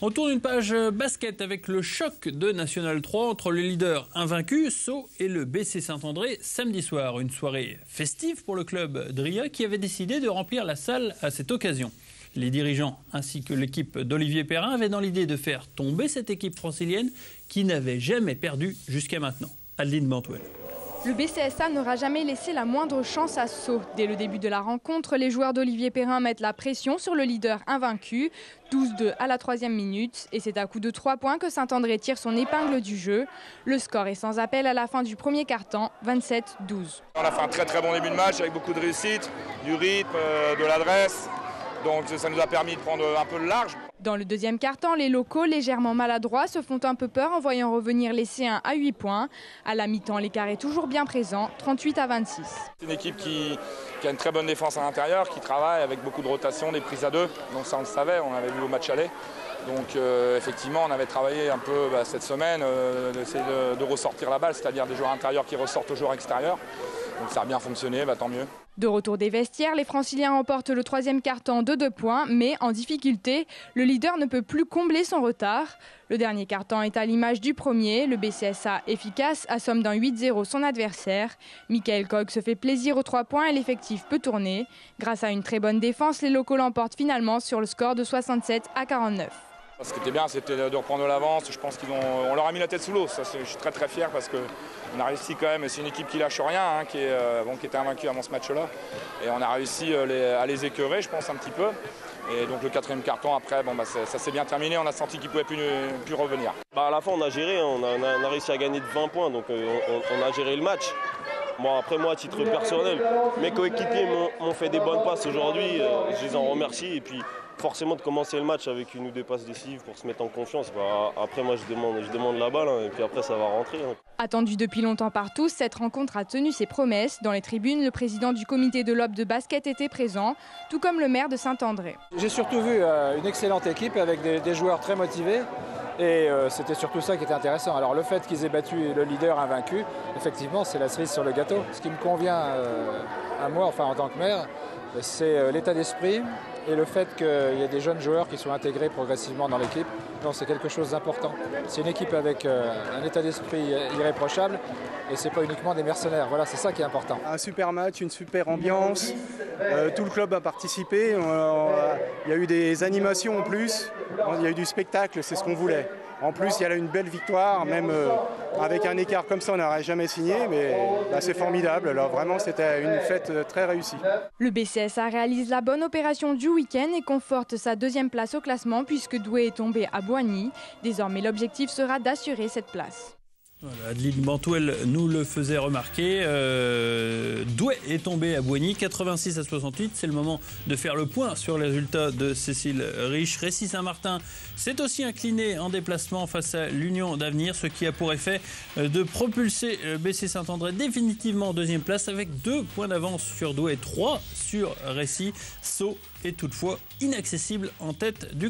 On tourne une page basket avec le choc de National 3 entre le leader invaincu, Sceaux, et le BC Saint-André samedi soir. Une soirée festive pour le club Dria qui avait décidé de remplir la salle à cette occasion. Les dirigeants ainsi que l'équipe d'Olivier Perrin avaient dans l'idée de faire tomber cette équipe francilienne qui n'avait jamais perdu jusqu'à maintenant. Adeline Mantuel. Le BCSA n'aura jamais laissé la moindre chance à Sceaux. Dès le début de la rencontre, les joueurs d'Olivier Perrin mettent la pression sur le leader invaincu. 12-2 à la 3e minute. Et c'est à coup de 3 points que Saint-André tire son épingle du jeu. Le score est sans appel à la fin du premier quart-temps, 27-12. On a fait un très bon début de match avec beaucoup de réussite, du rythme, de l'adresse. Donc ça nous a permis de prendre un peu le large. Dans le deuxième quart-temps, les locaux, légèrement maladroits, se font un peu peur en voyant revenir les C1 à 8 points. À la mi-temps, l'écart est toujours bien présent, 38-26. C'est une équipe qui a une très bonne défense à l'intérieur, qui travaille avec beaucoup de rotation, des prises à deux. Donc ça, on le savait, on avait vu au match aller. Donc effectivement, on avait travaillé un peu cette semaine, d'essayer de ressortir la balle, c'est-à-dire des joueurs intérieurs qui ressortent aux joueurs extérieurs. Donc ça a bien fonctionné, tant mieux. De retour des vestiaires, les Franciliens remportent le troisième quart-temps de 2 points, mais en difficulté, le leader ne peut plus combler son retard. Le dernier quart-temps est à l'image du premier. Le BCSA, efficace, assomme d'un 8-0 son adversaire. Michael Koch se fait plaisir aux 3 points et l'effectif peut tourner. Grâce à une très bonne défense, les locaux l'emportent finalement sur le score de 67-49. Ce qui était bien, c'était de reprendre de l'avance. Je pense on leur a mis la tête sous l'eau. Je suis très fier parce qu'on a réussi quand même. C'est une équipe qui lâche rien, qui était invaincue avant ce match-là. Et on a réussi à les écœurer, je pense, un petit peu. Et donc le 4e quart-temps, après, ça s'est bien terminé. On a senti qu'ils ne pouvaient plus revenir. À la fin, on a géré. On a réussi à gagner de 20 points. Donc on a géré le match. Bon, après moi, à titre personnel, mes coéquipiers m'ont fait des bonnes passes aujourd'hui. Je les en remercie. Et puis, forcément, de commencer le match avec une ou deux passes décisives pour se mettre en confiance. Après, moi, je demande la balle. Et puis après, ça va rentrer. Attendue depuis longtemps par tous, cette rencontre a tenu ses promesses. Dans les tribunes, le président du comité de l'Aube de basket était présent, tout comme le maire de Saint-André. J'ai surtout vu une excellente équipe avec des joueurs très motivés. Et c'était surtout ça qui était intéressant. Alors le fait qu'ils aient battu le leader invaincu, effectivement, c'est la cerise sur le gâteau. Ce qui me convient à moi, en tant que maire, c'est l'état d'esprit et le fait qu'il y ait des jeunes joueurs qui soient intégrés progressivement dans l'équipe. Donc c'est quelque chose d'important. C'est une équipe avec un état d'esprit irréprochable et c'est pas uniquement des mercenaires. Voilà, c'est ça qui est important. Un super match, une super ambiance. Tout le club a participé. Il y a eu des animations en plus. Il y a eu du spectacle, c'est ce qu'on voulait. En plus, il y a là une belle victoire, même avec un écart comme ça, on n'aurait jamais signé, mais c'est formidable. Alors vraiment, c'était une fête très réussie. Le BCSA réalise la bonne opération du week-end et conforte sa 2e place au classement puisque Douai est tombé à Boigny. Désormais, l'objectif sera d'assurer cette place. Voilà, Adeline Mantuel nous le faisait remarquer. Douai est tombé à Boigny, 86-68. C'est le moment de faire le point sur les résultats de Cécile Riche. Récy-Saint-Martin s'est aussi incliné en déplacement face à l'Union d'Avenir, ce qui a pour effet de propulser BC Saint-André définitivement en 2e place avec 2 points d'avance sur Douai et 3 sur Récy. Sceaux est toutefois inaccessible en tête du